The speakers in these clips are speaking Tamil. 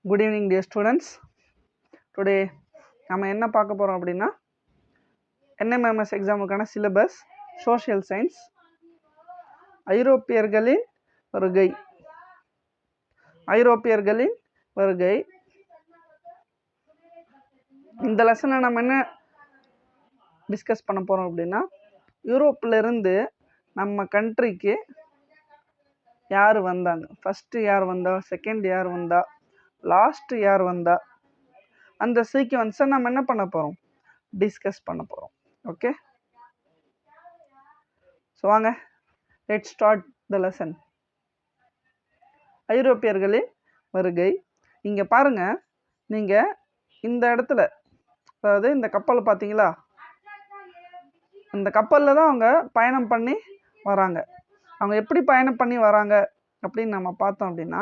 Good evening dear students. Today நம்ம என்ன பார்க்க போறோம் அப்படினா NMMS எக்ஸாமுக்கான சிலபஸ் சோஷியல் சயின்ஸ் ஐரோப்பியர்களின் வருகை இந்த லெசன்ல நம்ம என்ன டிஸ்கஸ் பண்ண போறோம் அப்படினா யூரோப்ல இருந்து நம்ம கண்ட்ரிக்கு யார் வந்தாங்க, ஃபர்ஸ்ட் யார் வந்தா, செகண்ட் யார் வந்தா, லாஸ்ட் யார் வந்தா, அந்த சீக்வென்ஸை நம்ம என்ன பண்ண போகிறோம், டிஸ்கஸ் பண்ண போகிறோம். ஓகே, ஸோ வாங்க லெட் ஸ்டார்ட் த லெசன். ஐரோப்பியர்களின் வருகை. இங்கே பாருங்க, நீங்கள் இந்த இடத்துல, அதாவது இந்த கப்பல் பார்த்தீங்களா, இந்த கப்பலில் தான் அவங்க பயணம் பண்ணி வராங்க. அவங்க எப்படி பயணம் பண்ணி வராங்க அப்படின்னு நம்ம பார்த்தோம் அப்படின்னா,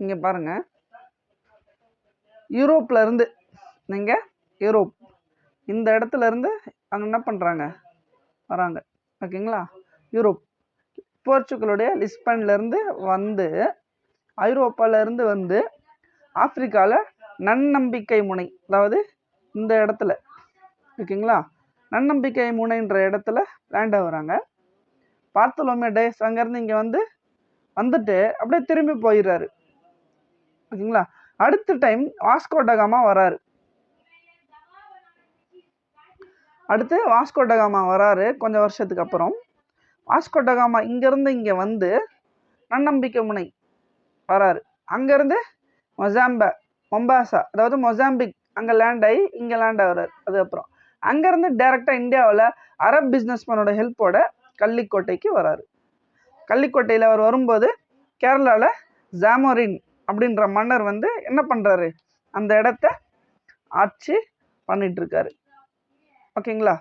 இங்க பாருங்க, யூரோப்ல இருந்து நீங்க யூரோப் இந்த இடத்துல இருந்து அங்க என்ன பண்றாங்க, வராங்க. ஓகேங்களா, யூரோப் போர்ச்சுகலுடைய லிஸ்பன்ல இருந்து வந்து ஐரோப்பால இருந்து வந்து ஆப்பிரிக்கால நன்னம்பிக்கை முனை, அதாவது இந்த இடத்துல, ஓகேங்களா, நன்னம்பிக்கை முனைன்ற இடத்துல லேண்ட் ஆகுறாங்க. பார்த்தோலோமே டேஸ் அங்கேருந்து இங்கே வந்துட்டு அப்படியே திரும்பி போயிடுறாரு. ஓகேங்களா, அடுத்த டைம் வாஸ்கோ ட காமா வராரு. அடுத்து வாஸ்கோ ட காமா வராரு கொஞ்சம் வருஷத்துக்கு அப்புறம். வாஸ்கோ ட காமா இங்கேருந்து இங்கே வந்து நன்னம்பிக்கை முனை வராரு. அங்கேருந்து மொம்பாசா, அதாவது மொசாம்பிக், அங்கே லேண்ட் ஆகி இங்கே லேண்ட் ஆகுறாரு. அதுக்கப்புறம் அங்கேருந்து டைரெக்டாக இந்தியாவில் அரப் பிஸ்னஸ்மேனோட ஹெல்ப்போட கள்ளிக்கோட்டைக்கு வராரு. கள்ளிக்கோட்டையில் அவர் வரும்போது கேரளாவில் ஜாமோரின் அப்படின்ற மன்னர் என்ன பண்ணுறாரு, அந்த இடத்த ஆட்சி பண்ணிட்டு இருக்காரு. ஓகேங்களா,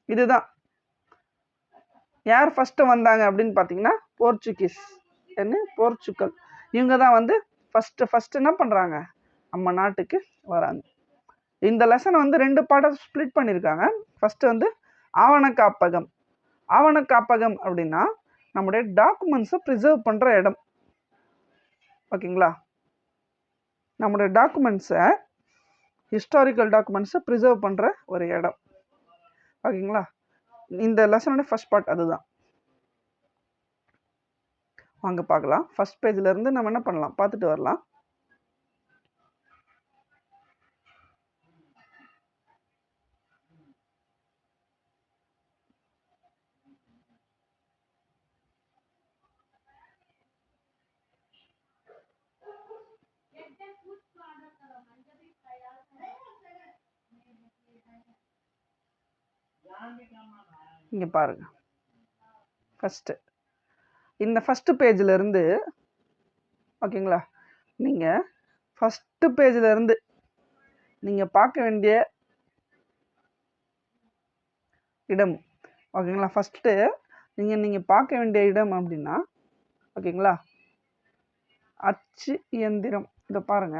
இதுதான் யார் ஃபஸ்ட்டு வந்தாங்க அப்படின்னு பார்த்தீங்கன்னா போர்ச்சுகீஸ், போர்ச்சுகல். இவங்க தான் ஃபஸ்ட்டு என்ன பண்ணுறாங்க, நம்ம நாட்டுக்கு வராங்க. இந்த லெசன் ரெண்டு பாடம் ஸ்ப்ளிட் பண்ணியிருக்காங்க. ஃபஸ்ட்டு ஆவண காப்பகம். ஆவண காப்பகம் அப்படின்னா நம்முடைய டாக்குமெண்ட்ஸை ப்ரிசர்வ் பண்ணுற இடம். ஓகேங்களா, நம்முடைய டாக்குமெண்ட்ஸை, ஹிஸ்டாரிக்கல் டாக்குமெண்ட்ஸை ப்ரிசர்வ் பண்ணுற ஒரு இடம். ஓகேங்களா, இந்த லெசனோட ஃபர்ஸ்ட் பார்ட் அதுதான். வாங்க பார்க்கலாம். ஃபர்ஸ்ட் பேஜ்ல இருந்து நம்ம என்ன பண்ணலாம், பார்த்துட்டு வரலாம். இங்க பாருங்க, ஃபர்ஸ்ட் இந்த ஃபர்ஸ்ட் பேஜ்ல இருந்து, ஓகேங்களா, நீங்க ஃபர்ஸ்ட் பேஜ்ல இருந்து நீங்க பார்க்க வேண்டிய இடம், ஓகேங்களா, ஃபர்ஸ்ட் நீங்க பார்க்க வேண்டிய இடம் அப்படின்னா, ஓகேங்களா, அச்சு இயந்திரம். இத பாருங்க,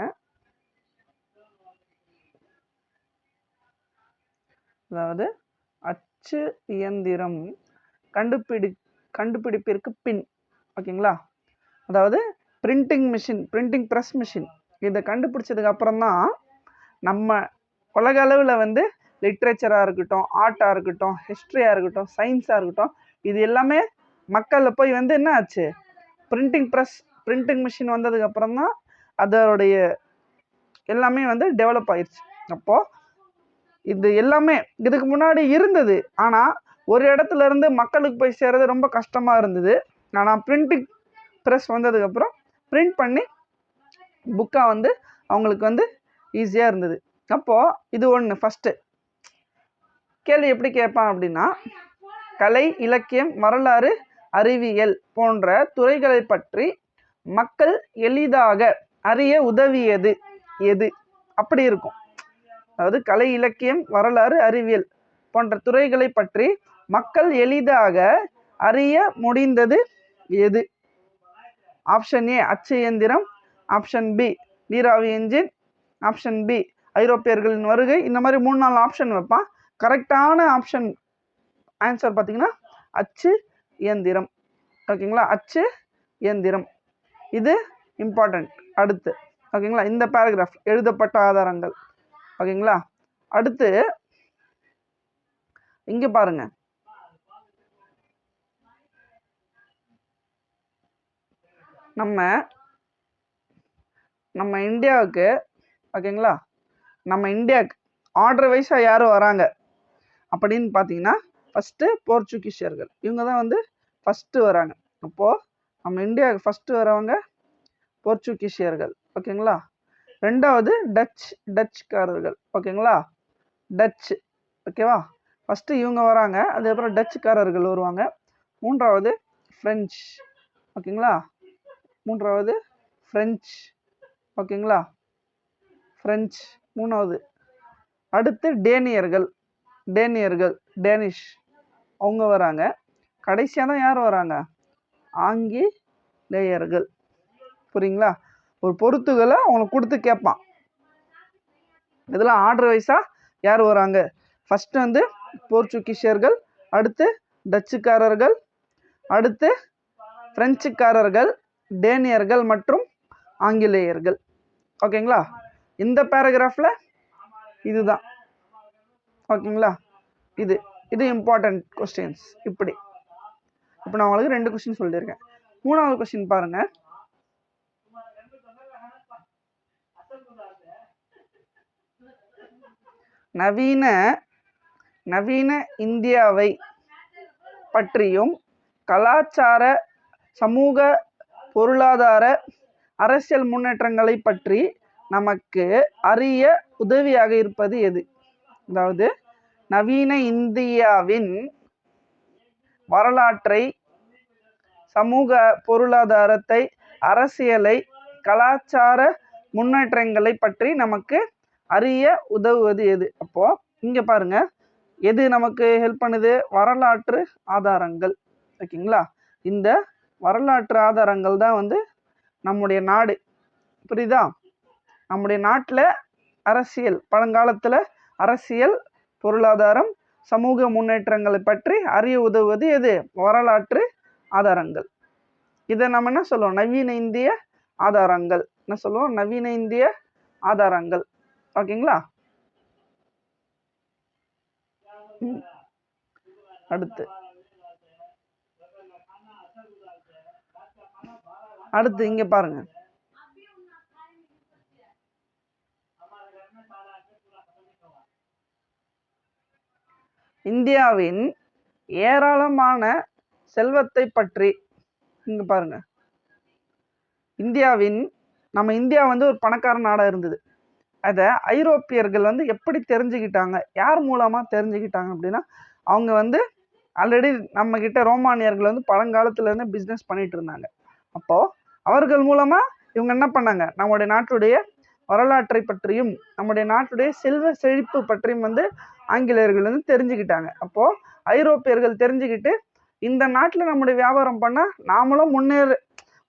அதாவது அச்சு இயந்திரம் கண்டுபிடிப்பிற்கு பின், ஓகேங்களா, அதாவது printing machine, printing press machine, இதை கண்டுபிடிச்சதுக்கு அப்புறம் தான் நம்ம உலக அளவில் லிட்ரேச்சராக இருக்கட்டும், ஆர்ட்டாக இருக்கட்டும், ஹிஸ்ட்ரியாக இருக்கட்டும், சயின்ஸாக இருக்கட்டும், இது எல்லாமே மக்களில் போய் என்ன ஆச்சு, பிரிண்டிங் ப்ரெஸ், பிரிண்டிங் மிஷின் வந்ததுக்கு அப்புறம் தான் அதோடைய எல்லாமே டெவலப் ஆயிடுச்சு. அப்போது இது எல்லாமே இதுக்கு முன்னாடி இருந்தது, ஆனால் ஒரு இடத்துல இருந்து மக்களுக்கு போய் சேர்றது ரொம்ப கஷ்டமாக இருந்தது. ஆனால் பிரிண்டிங் ப்ரெஸ் வந்ததுக்கப்புறம் பிரிண்ட் பண்ணி புக்காக அவங்களுக்கு ஈஸியாக இருந்தது. அப்போது இது ஒன்று. ஃபஸ்ட்டு கேள்வி எப்படி கேட்பான் அப்படின்னா, கலை, இலக்கியம், வரலாறு, அறிவியல் போன்ற துறைகளை பற்றி மக்கள் எளிதாக அறிய உதவியது எது, அப்படி இருக்கும். அதாவது கலை, இலக்கியம், வரலாறு, அறிவியல் போன்ற துறைகளை பற்றி மக்கள் எளிதாக அறிய முடிந்தது எது? ஆப்ஷன் ஏ அச்சு இயந்திரம், ஆப்ஷன் பி நீராவி என்ஜின், ஆப்ஷன் பி ஐரோப்பியர்களின் வருகை, இந்த மாதிரி 3-4 ஆப்ஷன் வைப்பான். கரெக்டான ஆப்ஷன் ஆன்சர் பார்த்தீங்கன்னா அச்சு இயந்திரம். ஓகேங்களா, அச்சு இயந்திரம் இது இம்பார்ட்டன்ட். அடுத்து ஓகேங்களா, இந்த பேராகிராஃப் எழுதப்பட்ட ஆதாரங்கள். ஓகேங்களா, அடுத்து இங்க பாருங்க, நம்ம இந்தியாவுக்கு ஓகேங்களா, நம்ம இந்தியாவுக்கு ஆர்டர் வைஸாக யார் வராங்க அப்படின்னு பார்த்தீங்கன்னா ஃபஸ்ட்டு போர்ச்சுகீசியர்கள். இவங்க தான் வந்து ஃபஸ்ட்டு வராங்க. அப்போது நம்ம இந்தியாவுக்கு ஃபஸ்ட்டு வரவங்க போர்ச்சுகீசியர்கள். ஓகேங்களா, ரெண்டாவது டச்சுக்காரர்கள். ஓகேங்களா, டச்சு. ஓகேவா, ஃபஸ்ட்டு இவங்க வராங்க, அதுக்கப்புறம் டச்சுக்காரர்கள் வருவாங்க. மூன்றாவது ஃப்ரெஞ்ச். ஓகேங்களா, மூன்றாவது ஃப்ரெஞ்ச். ஓகேங்களா, ஃப்ரெஞ்ச் மூணாவது. அடுத்து டேனிஷ் அவங்க வராங்க. கடைசியாக தான் யார் வராங்க? ஆங்கிலேயர்கள். புரியுங்களா? ஒரு பொறுத்துகளை அவங்களுக்கு கொடுத்து கேட்பான். இதெல்லாம் ஆர்டர் வைஸாக யார் வராங்க? ஃபஸ்ட்டு வந்து போர்ச்சுகீசியர்கள், அடுத்து டச்சுக்காரர்கள், அடுத்து பிரெஞ்சுக்காரர்கள், டேனியர்கள் மற்றும் ஆங்கிலேயர்கள். ஓகேங்களா, இந்த பேராகிராஃபில் இதுதான். ஓகேங்களா, இது இம்பார்ட்டன்ட் கொஸ்டின்ஸ். இப்படி இப்போ நான் உங்களுக்கு 2 கொஸ்டின் சொல்லியிருக்கேன். 3வது கொஸ்டின் பாருங்க. நவீன இந்தியாவை பற்றியும் கலாச்சார, சமூக, பொருளாதார, அரசியல் முன்னேற்றங்களை பற்றி நமக்கு அறிய உதவியாக இருப்பது எது? அதாவது நவீன இந்தியாவின் வரலாற்றை, சமூக பொருளாதாரத்தை, அரசியலை, கலாச்சார முன்னேற்றங்களை பற்றி நமக்கு அறிய உதவுவது எது? அப்போ இங்க பாருங்க, எது நமக்கு ஹெல்ப் பண்ணுது? வரலாற்று ஆதாரங்கள். ஓகேங்களா, இந்த வரலாற்று ஆதாரங்கள் தான் வந்து நம்முடைய நாடு. புரியுதா? நம்முடைய நாட்டில் அரசியல், பழங்காலத்தில் அரசியல், பொருளாதாரம், சமூக முன்னேற்றங்களை பற்றி அறிய உதவுவது எது? வரலாற்று ஆதாரங்கள். இதை நம்ம என்ன சொல்லுவோம்? நவீன இந்திய ஆதாரங்கள். என்ன சொல்லுவோம்? நவீன இந்திய ஆதாரங்கள். ஓகேங்களா, அடுத்து இங்க பாருங்க. இந்தியாவின் ஏராளமான செல்வத்தை பற்றி இங்க பாருங்க. நம்ம இந்தியா வந்து ஒரு பணக்கார நாடா இருந்தது. அதை ஐரோப்பியர்கள் வந்து எப்படி தெரிஞ்சுக்கிட்டாங்க? யார் மூலமா தெரிஞ்சுக்கிட்டாங்க அப்படின்னா, அவங்க வந்து ஆல்ரெடி நம்ம கிட்ட ரோமானியர்கள் வந்து பழங்காலத்துல இருந்து பிஸ்னஸ் பண்ணிட்டு இருந்தாங்க. அப்போ அவர்கள் மூலமா இவங்க என்ன பண்ணாங்க? நம்முடைய நாட்டுடைய வரலாற்றை பற்றியும் நம்முடைய நாட்டுடைய செல்வ செழிப்பு பற்றியும் வந்து ஆங்கிலேயர்கள் வந்து தெரிஞ்சுக்கிட்டாங்க. அப்போ ஐரோப்பியர்கள் தெரிஞ்சுக்கிட்டு இந்த நாட்டில் நம்முடைய வியாபாரம் பண்ணா நாமளும்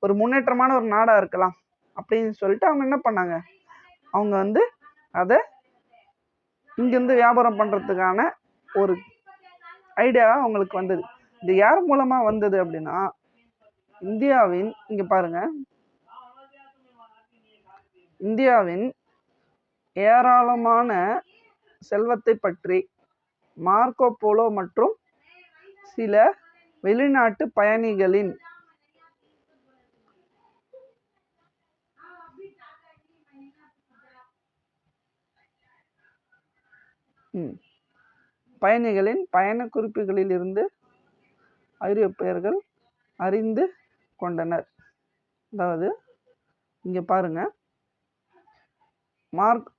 ஒரு முன்னேற்றமான ஒரு நாடா இருக்கலாம் அப்படின்னு சொல்லிட்டு அவங்க என்ன பண்ணாங்க? அவங்க வந்து அதை இங்கிருந்து வியாபாரம் பண்றதுக்கான ஒரு ஐடியா அவங்களுக்கு வந்தது. இது யார் மூலமா வந்தது அப்படின்னா, இந்தியாவின் இங்க பாருங்க, இந்தியாவின் ஏராளமான செல்வத்தை பற்றி மார்க்கோ போலோ மற்றும் சில வெளிநாட்டு பயணிகளின் பயண குறிப்புகளில் இருந்து ஐரோப்பியர்கள் அறிந்து கொண்டனர். அதாவது இங்க பாருங்க,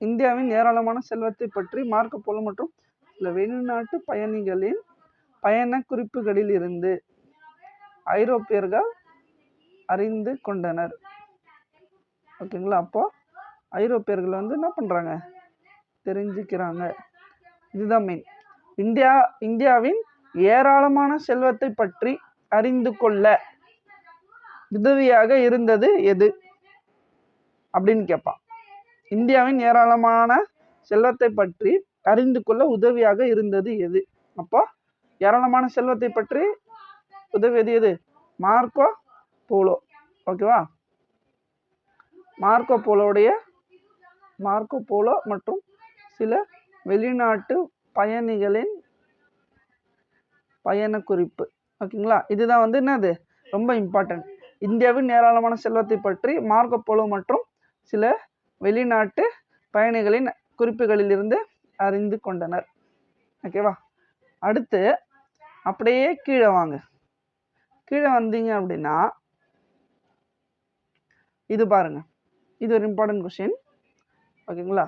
இந்தியாவின் ஏராளமான செல்வத்தை பற்றி மார்க்கோ போலோ மற்றும் சில வெளிநாட்டு பயணிகளின் பயண குறிப்புகளில் இருந்து ஐரோப்பியர்கள் அறிந்து கொண்டனர். ஓகேங்களா, அப்போ ஐரோப்பியர்கள் வந்து என்ன பண்றாங்க? தெரிஞ்சுக்கிறாங்க. இதுதான் மெயின். இந்தியாவின் ஏராளமான செல்வத்தை பற்றி அறிந்து கொள்ள உதவியாக இருந்தது எது அப்படின்னு கேட்பான். இந்தியாவின் ஏராளமான செல்வத்தை பற்றி அறிந்து கொள்ள உதவியாக இருந்தது எது? அப்போ ஏராளமான செல்வத்தை பற்றி உதவியது எது? Marco polo. ஓகேவா? மார்க்கோ போலோ மற்றும் சில வெளிநாட்டு பயணிகளின் பயண குறிப்பு. ஓகேங்களா? இதுதான் வந்து என்னது ரொம்ப இம்பார்ட்டன்ட். இந்தியாவின் ஏராளமான செல்வத்தை பற்றி மார்க்கோ போலோ மற்றும் சில வெளிநாட்டு பயணிகளின் குறிப்புகளிலிருந்து அறிந்து கொண்டனர். ஓகேவா? அடுத்து அப்படியே கீழே வாங்க. கீழே வந்தீங்க அப்படின்னா இது பாருங்க, இது ஒரு இம்பார்ட்டன்ட் கொஸ்டின். ஓகேங்களா?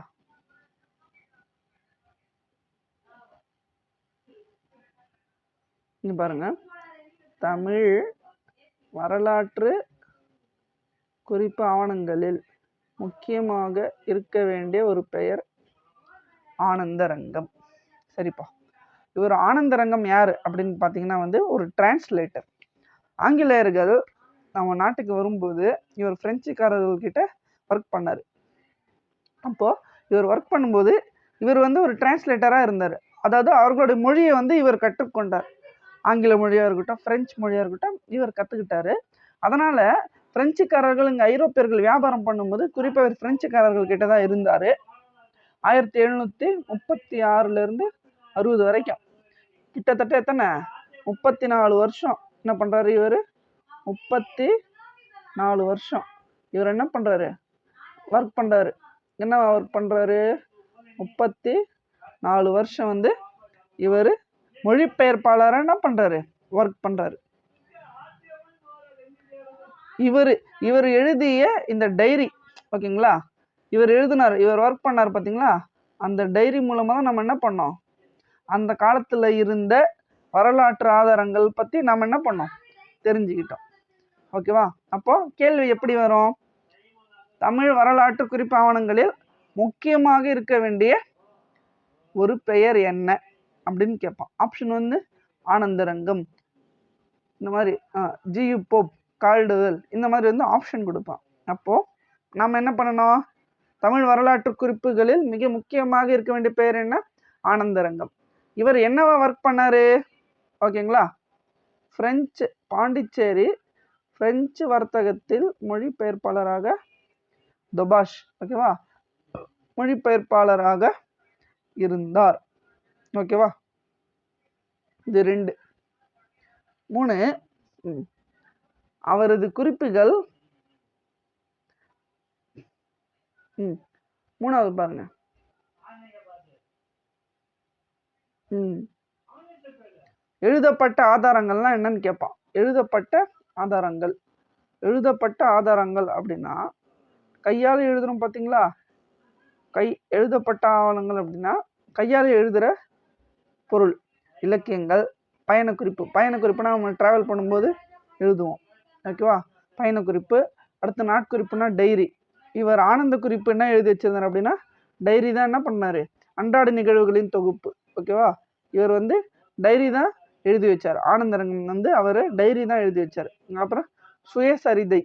இங்க பாருங்க, தமிழ் வரலாற்று குறிப்பு ஆவணங்களில் முக்கியமாக இருக்க வேண்டிய ஒரு பெயர் ஆனந்தரங்கம். சரிப்பா. இவர் ஆனந்தரங்கம் யார் அப்படின்னு பார்த்தீங்கன்னா வந்து ஒரு டிரான்ஸ்லேட்டர். ஆங்கிலேயர்கள் நம்ம நாட்டுக்கு வரும்போது இவர் பிரெஞ்சுக்காரர்கள்கிட்ட ஒர்க் பண்ணார். அப்போது இவர் ஒர்க் பண்ணும்போது இவர் வந்து ஒரு டிரான்ஸ்லேட்டராக இருந்தார். அதாவது அவர்களுடைய மொழியை வந்து இவர் கற்றுக்கொண்டார். ஆங்கில மொழியாக இருக்கட்டும், பிரெஞ்சு மொழியாக இருக்கட்டும், இவர் கற்றுக்கிட்டாரு. அதனால் பிரெஞ்சுக்காரர்கள் இங்கே ஐரோப்பியர்கள் வியாபாரம் பண்ணும்போது குறிப்பாக இவர் பிரெஞ்சுக்காரர்கள் கிட்ட தான் இருந்தார். 1736 60 வரைக்கும் கிட்டத்தட்ட எத்தனை 34 வருஷம் என்ன பண்ணுறாரு இவர்? 34 வருஷம் இவர் என்ன பண்ணுறாரு? ஒர்க் பண்ணுறாரு. என்ன ஒர்க் பண்ணுறாரு? 34 வருஷம் வந்து இவர் மொழிபெயர்ப்பாளராக என்ன பண்ணுறாரு? ஒர்க் பண்ணுறாரு. இவர் எழுதிய இந்த டைரி, ஓகேங்களா, இவர் எழுதினார், இவர் ஒர்க் பண்ணார் பார்த்தீங்களா, அந்த டைரி மூலமாக தான் நம்ம என்ன பண்ணோம்? அந்த காலத்தில் இருந்த வரலாற்று ஆதாரங்கள் பற்றி நம்ம என்ன பண்ணோம்? தெரிஞ்சுக்கிட்டோம். ஓகேவா? அப்போ கேள்வி எப்படி வரும்? தமிழ் வரலாற்று குறிப்பு ஆவணங்களில் முக்கியமாக இருக்க வேண்டிய ஒரு பெயர் என்ன அப்படின்னு கேட்பான். ஆப்ஷன் வந்து ஆனந்தரங்கம், இந்த மாதிரி ஜியு போப், கால்டுவெல், இந்த மாதிரி வந்து ஆப்ஷன் கொடுப்பான். அப்போது நம்ம என்ன பண்ணணும்? தமிழ் வரலாற்று குறிப்புகளில் மிக முக்கியமாக இருக்க வேண்டிய பெயர் என்ன? ஆனந்தரங்கம். இவர் என்னவா ஒர்க் பண்ணாரு? ஓகேங்களா? பிரெஞ்சு பாண்டிச்சேரி பிரெஞ்சு வர்த்தகத்தில் மொழிபெயர்ப்பாளராக தொபாஷ், ஓகேவா, மொழிபெயர்ப்பாளராக இருந்தார். ஓகேவா? இது 2. 3 அவரது குறிப்புகள். 3வது பாருங்க. எழுதப்பட்ட ஆதாரங்கள்லாம் என்னன்னு கேட்பான். எழுதப்பட்ட ஆதாரங்கள் அப்படின்னா கையால் எழுதுறோம் பார்த்தீங்களா? எழுதப்பட்ட ஆவணங்கள் அப்படின்னா கையால் எழுதுகிற பொருள். இலக்கியங்கள், பயணக்குறிப்புனா நம்ம ட்ராவல் பண்ணும்போது எழுதுவோம். ஓகேவா? பயணக்குறிப்பு. அடுத்து நாட்குறிப்புனா டைரி. இவர் ஆனந்த குறிப்பு என்ன எழுதி வச்சிருந்தார் அப்படின்னா டைரி தான் என்ன பண்ணார்? அன்றாட நிகழ்வுகளின் தொகுப்பு. ஓகேவா? இவர் வந்து டைரி தான் எழுதி வச்சார். ஆனந்தரங்கம் வந்து அவர் டைரி தான் எழுதி வச்சார். அப்புறம் சுயசரிதை,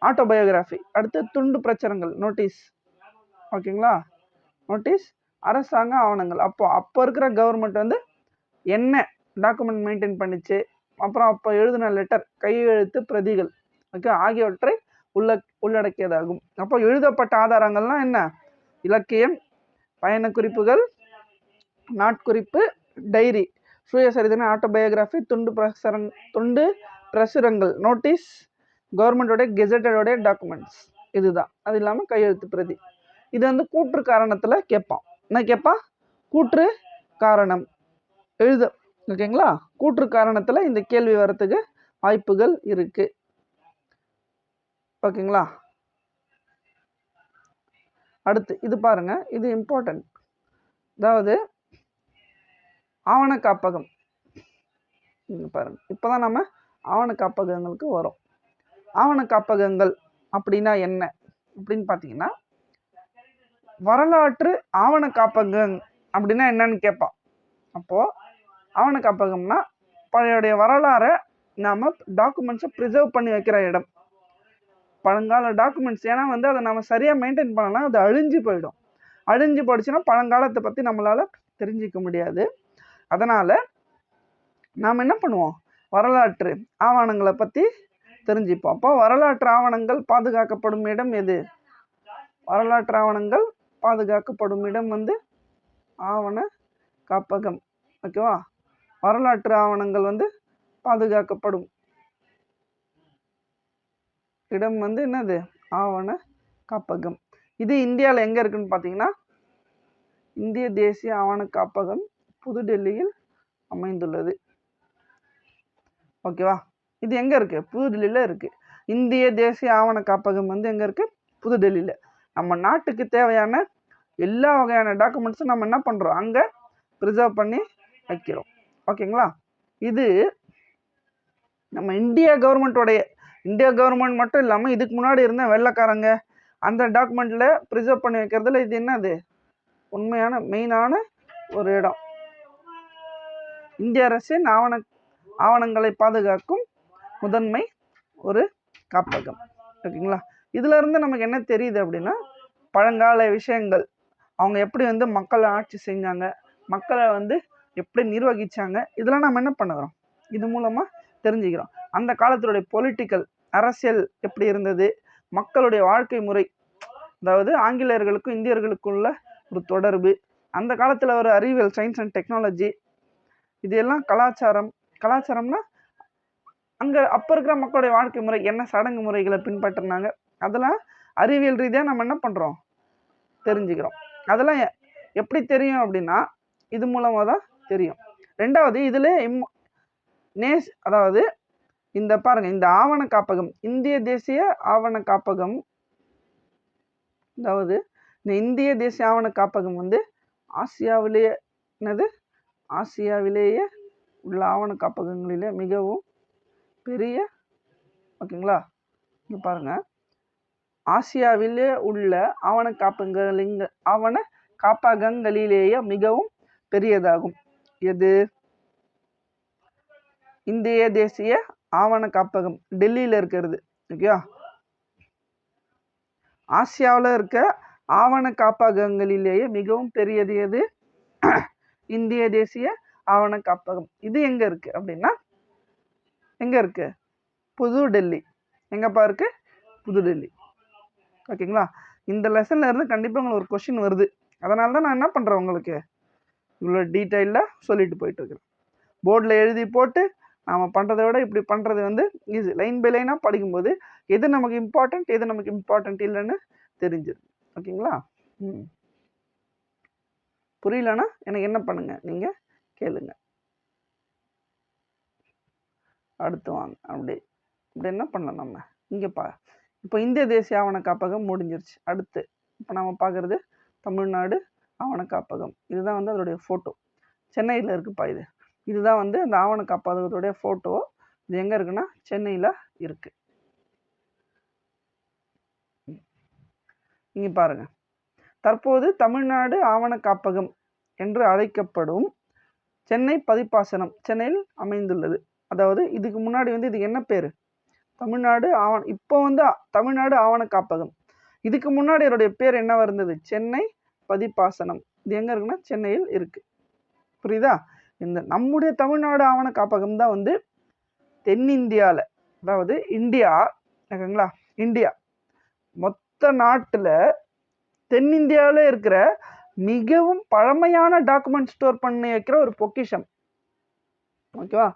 ஆட்டோபயோகிராஃபி. அடுத்து துண்டு பிரச்சுரங்கள், நோட்டீஸ். ஓகேங்களா? நோட்டீஸ், அரசாங்க ஆவணங்கள். அப்போ இருக்கிற கவர்மெண்ட் வந்து என்ன டாக்குமெண்ட் மெயின்டைன் பண்ணிச்சு, அப்புறம் அப்போ எழுதின லெட்டர், கையெழுத்து பிரதிகள், ஓகே, ஆகியவற்றை உள்ளடக்கியதாகும். அப்போ எழுதப்பட்ட ஆதாரங்கள்லாம் என்ன? இலக்கியம், பயணக்குறிப்புகள், நாட்குறிப்பு, டைரி, சுயசரிதனை, ஆட்டோபயோகிராஃபி, துண்டு பிரசுரங்கள், நோட்டீஸ், கவர்மெண்டோடைய கெசட்டடோடைய டாக்குமெண்ட்ஸ், இதுதான். அது இல்லாமல் கையெழுத்து பிரதி. இது வந்து கூற்று காரணத்தில் கேட்பான். என்ன கேட்பான்? கூற்று காரணம் எழுத. ஓகேங்களா? கூற்று காரணத்தில் இந்த கேள்வி வரத்துக்கு வாய்ப்புகள் இருக்கு. ஓகேங்களா? அடுத்து இது பாருங்க, இது இம்பார்ட்டன்ட். அதாவது ஆவண காப்பகம். பாருங்க, இப்போதான் நம்ம ஆவண காப்பகங்களுக்கு வரோம். ஆவண காப்பகங்கள் அப்படின்னா என்ன அப்படின்னு பார்த்தீங்கன்னா, வரலாற்று ஆவண காப்பகம் அப்படின்னா என்னன்னு கேட்பான். அப்போது ஆவண காப்பகம்னா பழைய வரலாறை நாம் டாக்குமெண்ட்ஸை ப்ரிசர்வ் பண்ணி வைக்கிற இடம். பழங்கால டாக்குமெண்ட்ஸ், ஏன்னா வந்து அதை நம்ம சரியாக மெயின்டைன் பண்ணலாம், அது அழிஞ்சு போயிடும். அழிஞ்சு போயிடுச்சுன்னா பழங்காலத்தை பற்றி நம்மளால் தெரிஞ்சிக்க முடியாது. அதனால் நாம் என்ன பண்ணுவோம், வரலாற்று ஆவணங்களை பற்றி தெரிஞ்சுப்போம். அப்போ வரலாற்று ஆவணங்கள் பாதுகாக்கப்படும் இடம் எது? வரலாற்று ஆவணங்கள் பாதுகாக்கப்படும் இடம் வந்து ஆவண காப்பகம். ஓகேவா? வரலாற்று ஆவணங்கள் வந்து பாதுகாக்கப்படும் இடம் வந்து என்னது? ஆவண காப்பகம். இது இந்தியாவில் எங்கே இருக்குன்னு பார்த்தீங்கன்னா, இந்திய தேசிய ஆவண காப்பகம் புதுடெல்லியில் அமைந்துள்ளது. ஓகேவா? இது எங்கே இருக்குது? புதுடெல்லியில் இருக்குது. இந்திய தேசிய ஆவண காப்பகம் வந்து எங்கே இருக்குது? புதுடெல்லியில். நம்ம நாட்டுக்கு தேவையான எல்லா வகையான டாக்குமெண்ட்ஸும் நம்ம என்ன பண்ணுறோம், அங்கே ப்ரிசர்வ் பண்ணி வைக்கிறோம். ஓகேங்களா? இது நம்ம இந்தியா கவர்மெண்ட் மட்டும் இல்லாமல் இதுக்கு முன்னாடி இருந்த வெள்ளைக்காரங்க அந்த டாக்குமெண்ட்டில் ப்ரிசர்வ் பண்ணி வைக்கிறதுல இது என்னது உண்மையான மெயினான ஒரு இடம். இந்திய அரசின் ஆவணங்களை பாதுகாக்கும் முதன்மை ஒரு காப்பகம். ஓகேங்களா? இதுல இருந்து நமக்கு என்ன தெரியுது அப்படின்னா, பழங்கால விஷயங்கள், அவங்க எப்படி வந்து மக்களை ஆட்சி செஞ்சாங்க, மக்களை வந்து எப்படி நிர்வகிச்சாங்க, இதெல்லாம் நம்ம என்ன பண்ணுறோம், இது மூலமா தெரிஞ்சுக்கிறோம். அந்த காலத்தினுடைய பொலிட்டிக்கல் அரசியல் எப்படி இருந்தது, மக்களுடைய வாழ்க்கை முறை, அதாவது ஆங்கிலேயர்களுக்கும் இந்தியர்களுக்குள்ள ஒரு தொடர்பு, அந்த காலத்தில் ஒரு அறிவியல், சயின்ஸ் அண்ட் டெக்னாலஜி, இது எல்லாம் கலாச்சாரம்னா அங்கே அப்போ இருக்கிற மக்களுடைய வாழ்க்கை முறை என்ன சடங்கு முறைகளை பின்பற்றினாங்க, அதெல்லாம் அறிவியல் ரீதியாக நம்ம என்ன பண்ணுறோம், தெரிஞ்சுக்கிறோம். அதெல்லாம் எப்படி தெரியும் அப்படின்னா இது மூலமாக தான் தெரியும். ரெண்டாவது இதில் அதாவது இந்த பாருங்க, இந்த ஆவண காப்பகம், இந்திய தேசிய ஆவண காப்பகம், அதாவது இந்த இந்திய தேசிய ஆவண காப்பகம் வந்து ஆசியாவிலேயே உள்ள ஆவண காப்பகங்களிலே மிகவும் பெரிய, ஓகேங்களா, இங்கே பாருங்க, ஆசியாவிலே உள்ள ஆவண காப்பகங்களிலேயே மிகவும் பெரியதாகும். எது? இந்திய தேசிய ஆவண காப்பகம் டெல்லியில் இருக்கிறது. ஓகே, ஆசியாவில் இருக்க ஆவண காப்பகங்களிலேயே மிகவும் பெரியது எது? இந்திய தேசிய ஆவண காப்பகம். இது எங்க இருக்கு அப்படின்னா, எங்க இருக்கு? புதுடெல்லி. எங்கப்பா இருக்கு? புதுடெல்லி. ஓகேங்களா? இந்த லெசன்ல இருந்து கண்டிப்பாக உங்களுக்கு ஒரு கொஸ்டின் வருது. அதனால தான் நான் என்ன பண்ணுறேன், உங்களுக்கு இவ்வளோ டீட்டெயிலாக சொல்லிட்டு போயிட்டு இருக்கிறேன். போர்டில் எழுதி போட்டு நாம் பண்ணுறதை விட இப்படி பண்ணுறது வந்து ஈஸி. லைன் பை லைனாக படிக்கும்போது எது நமக்கு இம்பார்ட்டண்ட், எது நமக்கு இம்பார்ட்டண்ட் இல்லைன்னு தெரிஞ்சிடும். ஓகேங்களா? புரியலன்னா எனக்கு என்ன பண்ணுங்க, நீங்கள் கேளுங்க. அடுத்து வாங்க. அப்படி என்ன பண்ணலாம் நம்ம இங்கே இப்போ இந்திய தேசிய ஆவண காப்பகம் முடிஞ்சிருச்சு. அடுத்து இப்போ நம்ம பார்க்குறது தமிழ்நாடு ஆவண காப்பகம். இதுதான் வந்து அதோடைய ஃபோட்டோ. சென்னையில் இருக்குப்பா. இதுதான் வந்து அந்த ஆவண காப்பகத்துடைய ஃபோட்டோ. இது எங்கே இருக்குன்னா சென்னையில் இருக்கு. இங்கே பாருங்க, தற்போது தமிழ்நாடு ஆவண காப்பகம் என்று அழைக்கப்படும் சென்னை பதிப்பாசனம் சென்னையில் அமைந்துள்ளது. அதாவது இதுக்கு முன்னாடி வந்து இதுக்கு என்ன பேர்? தமிழ்நாடு இப்போ வந்து தமிழ்நாடு ஆவண காப்பகம். இதுக்கு முன்னாடி என்னுடைய பேர் என்னவா இருந்தது? சென்னை பதிப்பாசனம். இது எங்க இருக்குன்னா சென்னையில் இருக்கு. புரியுதா? இந்த நம்முடைய தமிழ்நாடு ஆவண காப்பகம் தான் வந்து தென்னிந்தியாவில், அதாவது இந்தியா, ஓகேங்களா, இந்தியா மொத்த நாட்டில் தென்னிந்தியாவில் இருக்கிற மிகவும் பழமையான டாக்குமெண்ட் ஸ்டோர் பண்ணி வைக்கிற ஒரு பொக்கிஷம். ஓகேவா?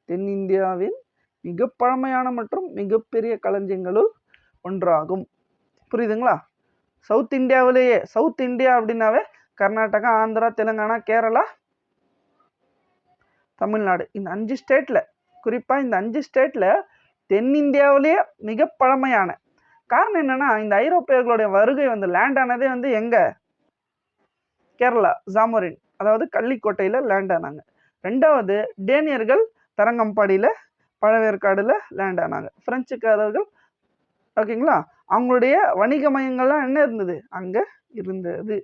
தென்னிந்தியாவின் மிக பழமையான மற்றும் மிகப்பெரிய களஞ்சியங்களுள் ஒன்றாகும். புரியுதுங்களா? சவுத் இந்தியா அப்படின்னாவே கர்நாடகா, ஆந்திரா, தெலுங்கானா, கேரளா, தமிழ்நாடு, இந்த 5 ஸ்டேட்ல, குறிப்பாக இந்த 5 ஸ்டேட்ல தென்னிந்தியாவிலேயே மிக பழமையான. காரணம் என்னன்னா, இந்த ஐரோப்பியர்களுடைய வருகை வந்து லேண்ட் ஆனதே வந்து எங்க? கேரளா, ஜாமோரின், அதாவது கள்ளிக்கோட்டையில் லேண்ட் ஆனாங்க. ரெண்டாவது டேனியர்கள் தரங்கம்பாடியில், பழவேற்காடுல லேண்ட் ஆனாங்க. பிரெஞ்சுக்காரர்கள், ஓகேங்களா, அவங்களுடைய வணிக மையங்கள்லாம் என்ன இருந்தது? அங்கே இருந்தது.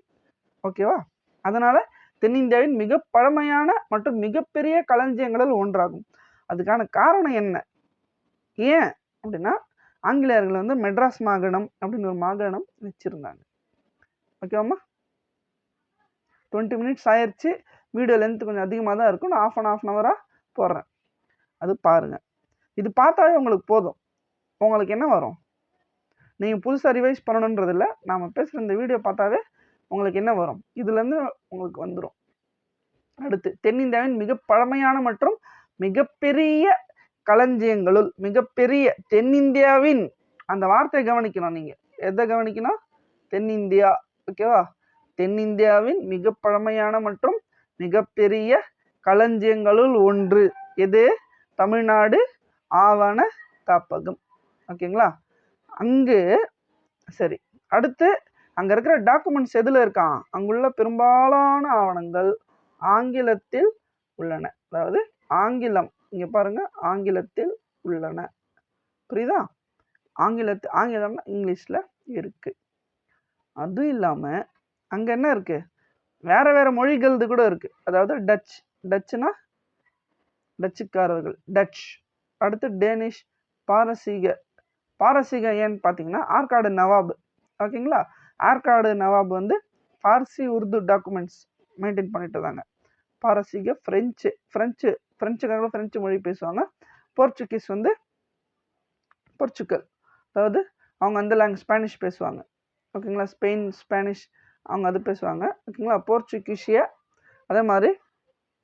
ஓகேவா? அதனால தென்னிந்தியாவின் மிக பழமையான மற்றும் மிகப்பெரிய களஞ்சியங்களில் ஒன்றாகும். அதுக்கான காரணம் என்ன? ஏன் அப்படின்னா, ஆங்கிலேயர்கள் வந்து மெட்ராஸ் மாகாணம் அப்படின்னு ஒரு மாகாணம் வச்சிருந்தாங்க. ஓகேவாம்மா? 20 மினிட்ஸ் ஆயிடுச்சு. வீடியோ லென்த் கொஞ்சம் அதிகமாக தான் இருக்கும். நான் ஆஃப் அன் ஹவராக போடுறேன். அது பாருங்கள். இது பார்த்தாவே உங்களுக்கு போதும். உங்களுக்கு என்ன வரும்? நீங்கள் புதுசாக ரிவைஸ் பண்ணணுன்றதில்ல. நாம் பேசுகிற இந்த வீடியோ பார்த்தாவே உங்களுக்கு என்ன வரும்? இதுலேருந்து உங்களுக்கு வந்துடும். அடுத்து, தென்னிந்தியாவின் மிக பழமையான மற்றும் மிகப்பெரிய களஞ்சியங்களுள் மிகப்பெரிய தென்னிந்தியாவின் அந்த வார்த்தையை கவனிக்கணும். நீங்கள் எதை கவனிக்கணும்? தென்னிந்தியா. ஓகேவா? தென்னிந்தியாவின் மிக பழமையான மற்றும் மிகப்பெரிய களஞ்சியங்களுள் ஒன்று எது? தமிழ்நாடு ஆவண காப்பகம். ஓகேங்களா? அங்கு சரி. அடுத்து, அங்கே இருக்கிற டாக்குமெண்ட்ஸ் எதில் இருக்கான்? அங்குள்ள பெரும்பாலான ஆவணங்கள் ஆங்கிலத்தில் உள்ளன. அதாவது ஆங்கிலம், இங்கே பாருங்க, ஆங்கிலத்தில் உள்ளன. புரியுதா? ஆங்கிலம்னா இங்கிலீஷில் இருக்கு. அதுவும் இல்லாமல் அங்கே என்ன இருக்கு? வேற வேற மொழிகளது கூட இருக்கு. அதாவது டச்சுனா டச்சுக்காரர்கள், டச். அடுத்து டேனிஷ், பாரசீக ஏன்னு பார்த்தீங்கன்னா ஆற்காடு நவாப். ஓகேங்களா? ஆற்காடு நவாப் வந்து பார்சி உருது டாக்குமெண்ட்ஸ் மெயின்டைன் பண்ணிட்டு இருந்தாங்க. பாரசீக, ஃப்ரெஞ்சுக்காரங்க ஃப்ரெஞ்சு மொழி பேசுவாங்க. போர்ச்சுகீஸ் வந்து போர்ச்சுகல், அதாவது அவங்க அந்த ஸ்பானிஷ் பேசுவாங்க. ஓகேங்களா? ஸ்பானிஷ் அவங்க அது பேசுவாங்க. ஓகேங்களா? போர்ச்சுகீஷிய, அதே மாதிரி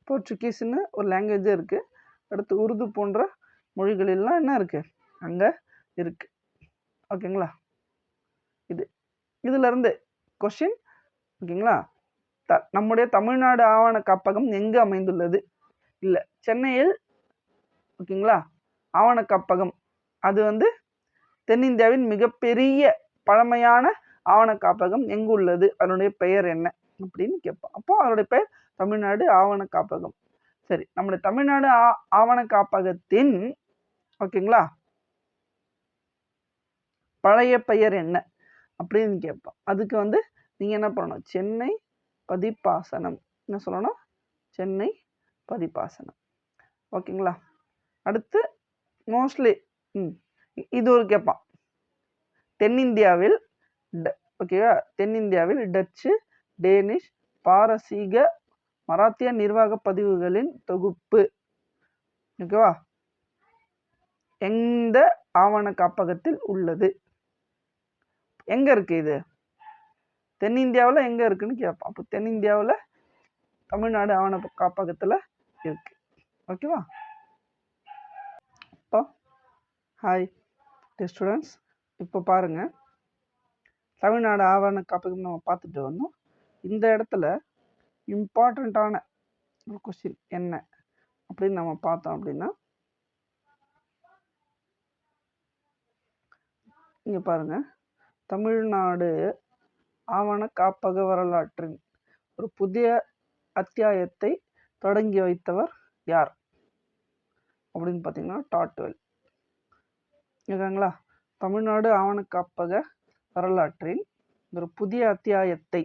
போர்ச்சுகீஸ்ன்னு ஒரு லாங்குவேஜே இருக்குது. அடுத்து உருது போன்ற மொழிகளெல்லாம் என்ன இருக்குது? அங்கே இருக்குது. ஓகேங்களா? இதிலிருந்து கொஷின். ஓகேங்களா? நம்முடைய தமிழ்நாடு ஆவண காப்பகம் எங்கு அமைந்துள்ளது? இல்லை, சென்னையில். ஓகேங்களா? ஆவண காப்பகம் அது வந்து தென்னிந்தியாவின் மிகப்பெரிய பழமையான ஆவண காப்பகம் எங்கு உள்ளது? அதனுடைய பெயர் என்ன அப்படின்னு கேட்போம். அப்போ அதனுடைய பெயர் தமிழ்நாடு ஆவண காப்பகம். சரி, நம்முடைய தமிழ்நாடு ஆவண காப்பகத்தின் ஓகேங்களா பழைய பெயர் என்ன அப்படின்னு கேட்போம். அதுக்கு வந்து நீங்கள் என்ன பண்ணணும்? சென்னை பதிப்பாசனம். என்ன சொல்லணும்? சென்னை பதிப்பாசனம். ஓகேங்களா? அடுத்து மோஸ்ட்லி இது ஒரு கேட்பான். தென்னிந்தியாவில் ஓகேவா? தென்னிந்தியாவில் டச்சு, டேனிஷ், பாரசீக, மராத்திய நிர்வாக பதிவுகளின் தொகுப்பு ஓகேவா எந்த ஆவண காப்பகத்தில் உள்ளது? எங்க இருக்கு இது? தென்னிந்தியாவில் எங்க இருக்குன்னு கேட்பான். அப்போ தென்னிந்தியாவில் தமிழ்நாடு ஆவண காப்பகத்தில் இருக்கு. ஓகேவா? இப்போ ஹாய் ஸ்டூடெண்ட்ஸ், இப்போ பாருங்க, தமிழ்நாடு ஆவண காப்பகம் நம்ம பார்த்துட்டு வந்தோம். இந்த இடத்துல இம்பார்ட்டண்ட்டான ஒரு கொஸ்டின் என்ன அப்படின்னு நம்ம பார்த்தோம் அப்படின்னா, இங்கே பாருங்க, தமிழ்நாடு ஆவண காப்பக வரலாற்றின் ஒரு புதிய அத்தியாயத்தை தொடங்கி வைத்தவர் யார் அப்படின்னு பார்த்தீங்கன்னா டாட்வெல். ஓகேங்களா? தமிழ்நாடு ஆவண காப்பக வரலாற்றின் ஒரு புதிய அத்தியாயத்தை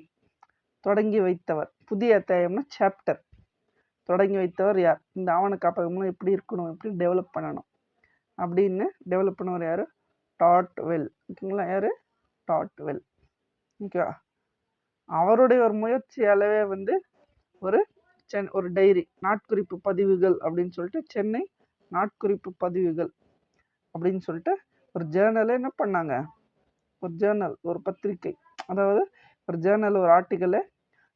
தொடங்கி வைத்தவர். புதிய அத்தியாயம்னா சாப்டர். தொடங்கி வைத்தவர் யார்? இந்த ஆவண காப்பகம்லாம் எப்படி இருக்கணும், எப்படி டெவலப் பண்ணணும் அப்படின்னு டெவலப் பண்ணவர் யார்? டாட்வெல். ஓகேங்களா? யார்? டாட்வெல். ஓகேவா? அவருடைய ஒரு முயற்சியாலவே வந்து ஒரு டைரி, நாட்குறிப்பு பதிவுகள் அப்படின்னு சொல்லிட்டு, சென்னை நாட்குறிப்பு பதிவுகள் அப்படின்னு சொல்லிட்டு ஒரு ஜேர்னலை என்ன பண்ணாங்க? ஒரு ஜேர்னல், ஒரு பத்திரிக்கை, அதாவது ஒரு ஜேர்னல், ஒரு ஆர்டிக்கலை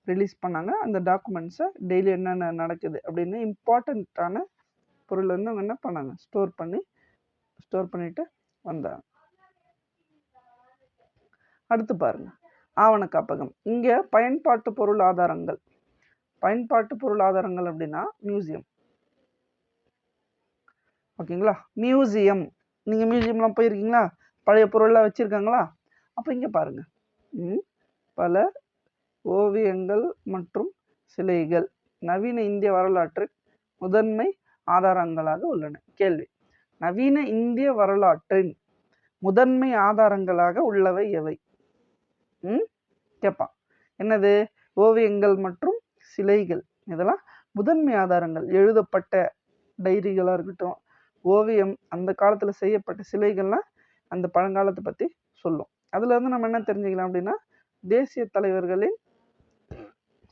ரிலீஸ் பண்ணாங்க. அந்த டாக்குமெண்ட்ஸை டெய்லி என்னென்ன நடக்குது அப்படின்னு இம்பார்ட்டண்ட்டான பொருள் வந்து அவங்க என்ன பண்ணாங்க? ஸ்டோர் பண்ணிட்டு வந்தாங்க. அடுத்து பாருங்க, ஆவண காப்பகம். இங்கே பயன்பாட்டு பொருள் ஆதாரங்கள். பயன்பாட்டு பொருள் ஆதாரங்கள் அப்படின்னா மியூசியம். ஓகேங்களா? மியூசியம், நீங்கள் மியூசியம்லாம் போயிருக்கீங்களா? பழைய பொருள்லாம் வச்சுருக்காங்களா? அப்போ இங்கே பாருங்க, பல ஓவியங்கள் மற்றும் சிலைகள் நவீன இந்திய வரலாற்றின் முதன்மை ஆதாரங்களாக உள்ளன. கேள்வி: நவீன இந்திய வரலாற்றின் முதன்மை ஆதாரங்களாக உள்ளவை எவை? கேட்பான். என்னது? ஓவியங்கள் மற்றும் சிலைகள். இதெல்லாம் முதன்மை ஆதாரங்கள். எழுதப்பட்ட டைரிகளாக இருக்கட்டும், ஓவியம், அந்த காலத்தில் செய்யப்பட்ட சிலைகள்லாம் அந்த பழங்காலத்தை பற்றி சொல்லும். அதில் வந்து நம்ம என்ன தெரிஞ்சுக்கலாம் அப்படின்னா, தேசிய தலைவர்களின்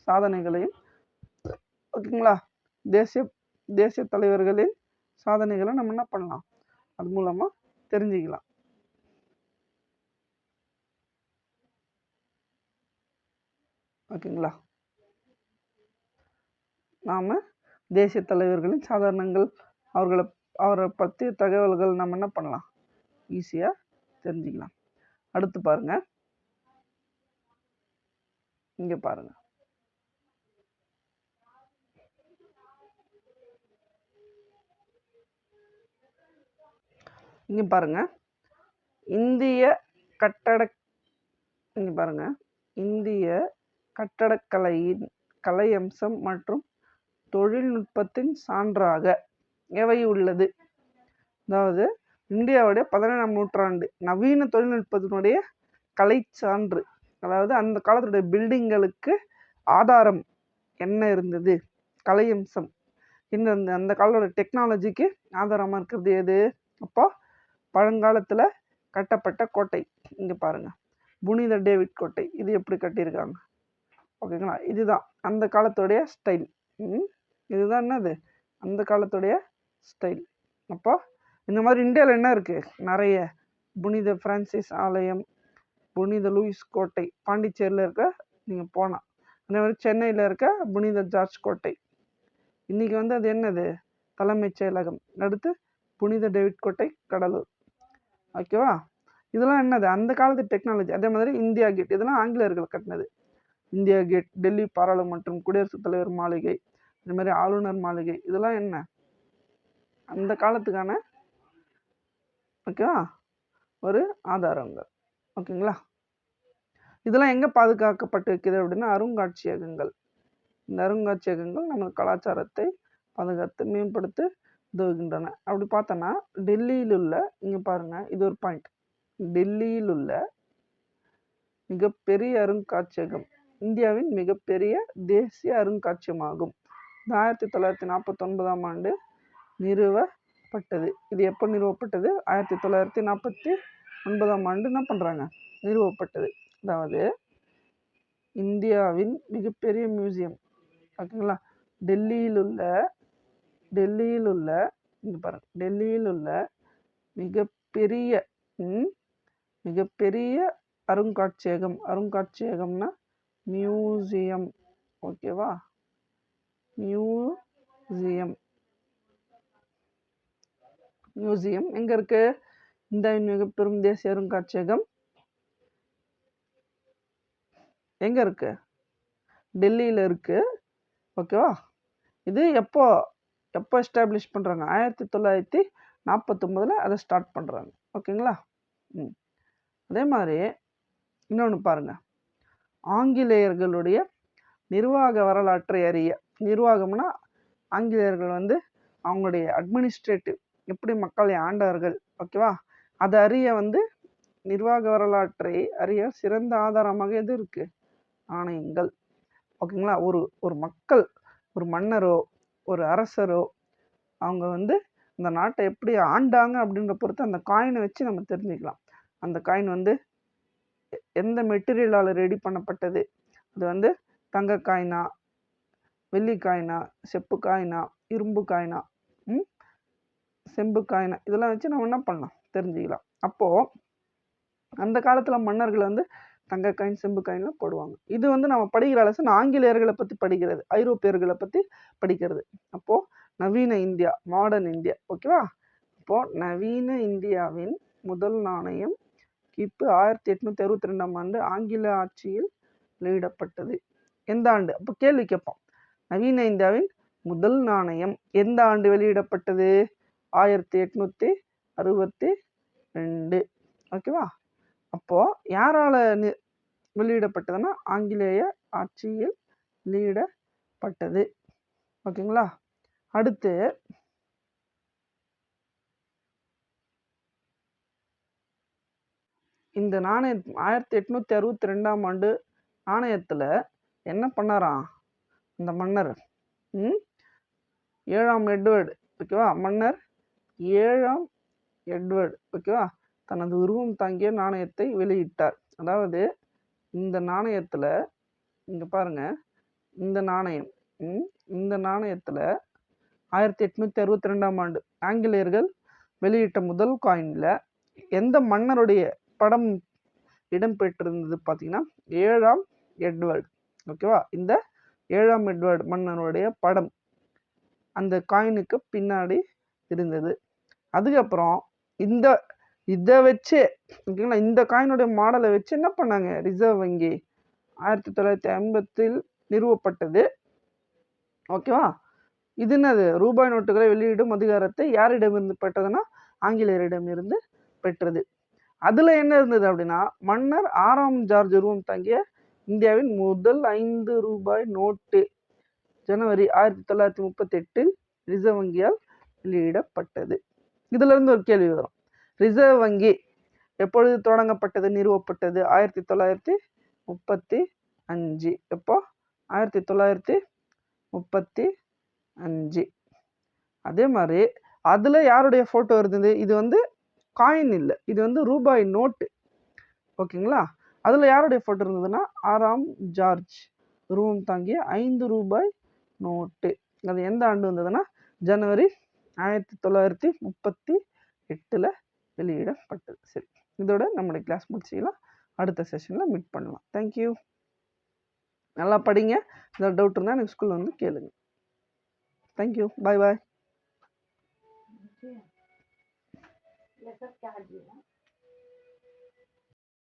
சாதனைகளையும் ஓகேங்களா, தேசிய தேசிய தலைவர்களின் சாதனைகளை நம்ம என்ன பண்ணலாம், அது மூலமாக தெரிஞ்சுக்கலாம். ஓகேங்களா, நாம் தேசிய தலைவர்களின் சாதாரணங்கள் அவரை பற்றிய தகவல்கள் நம்ம என்ன பண்ணலாம், ஈஸியாக தெரிஞ்சுக்கலாம். அடுத்து பாருங்க, இங்கே பாருங்க, இங்கே பாருங்க, இந்திய கட்டடக்கலையின் கலை அம்சம் மற்றும் தொழில்நுட்பத்தின் சான்றாக எவை உள்ளது. அதாவது இந்தியாவுடைய 17ஆம் நூற்றாண்டு நவீன தொழில்நுட்பத்தினுடைய கலை சான்று, அதாவது அந்த காலத்துடைய பில்டிங்களுக்கு ஆதாரம் என்ன இருந்தது, கலை அம்சம் என்ன இருந்தது, அந்த காலத்தோட டெக்னாலஜிக்கு ஆதாரமாக இருக்கிறது எது. அப்போ பழங்காலத்தில் கட்டப்பட்ட கோட்டை, இங்கே பாருங்க, புனித டேவிட் கோட்டை, இது எப்படி கட்டியிருக்காங்க. ஓகேங்களா, இதுதான் அந்த காலத்துடைய ஸ்டைல். இதுதான் என்னது, அந்த காலத்துடைய ஸ்டைல். அப்போ இந்த மாதிரி இந்தியாவில் என்ன இருக்குது, நிறைய புனித பிரான்சிஸ் ஆலயம், புனித லூயிஸ் கோட்டை பாண்டிச்சேரியில் இருக்க, நீங்கள் போனால் அதே மாதிரி சென்னையில் இருக்க புனித ஜார்ஜ் கோட்டை, இன்றைக்கி வந்து அது என்னது, தலைமைச் செயலகம். அடுத்து புனித டேவிட் கோட்டை கடலூர். ஓகேவா, இதெல்லாம் என்னது, அந்த காலத்து டெக்னாலஜி. அதே மாதிரி இந்தியா கேட், இதெல்லாம் ஆங்கிலேயர்கள் கட்டினது. இந்தியா கேட், டெல்லி பாராளுமன்றம், குடியரசுத் தலைவர் மாளிகை, இந்த மாதிரி ஆளுநர் மாளிகை, இதெல்லாம் என்ன, அந்த காலத்துக்கான ஓகேவா ஒரு ஆதாரங்கள். ஓகேங்களா, இதெல்லாம் எங்கே பாதுகாக்கப்பட்டு வைக்கிறது அப்படின்னா அருங்காட்சியகங்கள். இந்த அருங்காட்சியகங்கள் நம்ம கலாச்சாரத்தை பாதுகாத்து மேம்படுத்த உதவுகின்றன. அப்படி பார்த்தோன்னா டெல்லியில் உள்ள, இங்கே பாருங்கள், இது ஒரு பாயிண்ட், டெல்லியில் உள்ள மிகப்பெரிய அருங்காட்சியகம் இந்தியாவின் மிகப்பெரிய தேசிய அருங்காட்சியகமாகும். 1949ஆம் ஆண்டு நிறுவப்பட்டது. இது எப்போ நிறுவப்பட்டது, 1949ஆம் ஆண்டு என்ன பண்ணுறாங்க, நிறுவப்பட்டது. அதாவது இந்தியாவின் மிகப்பெரிய மியூசியம். ஓகேங்களா, டெல்லியில் உள்ள இங்கே பாருங்க, டெல்லியில் உள்ள மிகப்பெரிய அருங்காட்சியகம்னா மியூசியம். ஓகேவா, மியூசியம் எங்க இருக்கு, இந்தியாவின் மிகப்பெரும் தேசிய அருங்காட்சியகம் எங்க இருக்கு, டெல்லியில் இருக்கு. ஓகேவா, இது எப்போ எஸ்டாப்ளிஷ் பண்ணுறாங்க, 1949 அதை ஸ்டார்ட் பண்ணுறாங்க. ஓகேங்களா, அதே மாதிரி இன்னொன்று பாருங்க, ஆங்கிலேயர்களுடைய நிர்வாக வரலாற்றை அறிய, நிர்வாகம்னா ஆங்கிலேயர்கள் வந்து அவங்களுடைய அட்மினிஸ்ட்ரேட்டிவ் எப்படி மக்களை ஆண்டார்கள். ஓகேவா, அதை அறிய வந்து நிர்வாக வரலாற்றை அறிய சிறந்த ஆதாரமாக எது இருக்குது, ஆணையங்கள். ஓகேங்களா, ஒரு மக்கள், ஒரு மன்னரோ ஒரு அரசரோ அவங்க வந்து இந்த நாட்டை எப்படி ஆண்டாங்க அப்படின்ற பொறுத்து அந்த காயினை வச்சு நம்ம தெரிஞ்சுக்கலாம். அந்த காயின் வந்து எந்த மெட்டீரியலால் ரெடி பண்ணப்பட்டது, அது வந்து தங்க காயினா, வெள்ளி காயினா, செப்பு காயினா, இரும்பு காயினா, செம்பு காயினா, இதெல்லாம் வச்சு நம்ம என்ன பண்ணலாம், தெரிஞ்சுக்கலாம். அப்போது அந்த காலத்தில் மன்னர்கள் வந்து தங்க காயின், செம்பு காயின்லாம் போடுவாங்க. இது வந்து நம்ம படிக்கிற லெசன் ஆங்கிலேயர்களை பற்றி படிக்கிறது, ஐரோப்பியர்களை பற்றி படிக்கிறது. அப்போது நவீன இந்தியா, மாடர்ன் இந்தியா. ஓகேவா, அப்போது நவீன இந்தியாவின் முதல் நாணயம் கிபி 1862ஆம் ஆண்டு ஆங்கில ஆட்சியில் வெளியிடப்பட்டது. எந்த ஆண்டு, அப்போ கேள்வி கேட்போம், நவீன இந்தியாவின் முதல் நாணயம் எந்த ஆண்டு வெளியிடப்பட்டது, 1862. ஓகேவா, அப்போது யாரால் வெளியிடப்பட்டதுன்னா ஆங்கிலேய ஆட்சியில் வெளியிடப்பட்டது. ஓகேங்களா, அடுத்து இந்த நாணயம் 1862ஆம் ஆண்டு நாணயத்தில் என்ன பண்ணாராம் இந்த மன்னர், 7ஆம் எட்வர்டு. ஓகேவா, மன்னர் 7ஆம் எட்வர்டு. ஓகேவா, தனது உருவம் தாங்கிய நாணயத்தை வெளியிட்டார். அதாவது இந்த நாணயத்தில் இங்கே பாருங்கள், இந்த நாணயம். இந்த நாணயத்தில் 1862ஆம் ஆண்டு ஆங்கிலேயர்கள் வெளியிட்ட முதல் காயினில் எந்த மன்னருடைய படம் இடம்பெற்றிருந்தது பார்த்தீங்கன்னா 7ஆம் எட்வர்டு. ஓகேவா? இந்த 7ஆம் எட்வர்டு மன்னனுடைய படம் அந்த காயினுக்கு பின்னாடி இருந்தது. அதுக்கப்புறம் இதை வச்சு ஓகேங்களா, இந்த காயினுடைய மாடலை வச்சு என்ன பண்ணாங்க? ரிசர்வ் வங்கி 1950 நிறுவப்பட்டது. ஓகேவா? இது என்னது? ரூபாய் நோட்டுகளை வெளியிடும் அதிகாரத்தை யாரிடமிருந்து பெற்றதுன்னா ஆங்கிலேயரிடமிருந்து பெற்றது. அதுல என்ன இருந்தது அப்படின்னா, மன்னர் 6ஆம் ஜார்ஜ் உருவம் தங்கிய இந்தியாவின் முதல் 5 ரூபாய் நோட்டு ஜனவரி 1938 ரிசர்வ் வங்கியால் வெளியிடப்பட்டது. இதுல இருந்து ஒரு கேள்வி வரும். ரிசர்வ் வங்கி எப்பொழுது தொடங்கப்பட்டது, நிறுவப்பட்டது? 1935. எப்போ? 1935. அதே மாதிரி அதுல யாருடைய போட்டோ இருந்தது? இது வந்து காயின் இல்லை, இது வந்து ரூபாய் நோட்டு. ஓகேங்களா? அதுல யாருடைய போட்டோ இருந்ததுன்னா 6ஆம் ஜார்ஜ் உருவம் தாங்கிய 5 ரூபாய் நோட்டு. அது எந்த ஆண்டு வந்ததுன்னா ஜனவரி 1938 வெளியிடப்பட்டது. சரி, இதோட நம்மளுடைய கிளாஸ் முடிச்சிக்கலாம். அடுத்த செஷனில் மீட் பண்ணலாம். தேங்க்யூ. நல்லா படிங்க. ஏதாவது டவுட் இருந்தால் எனக்கு ஸ்கூலில் வந்து கேளுங்க. தேங்க்யூ. பாய் பாய்.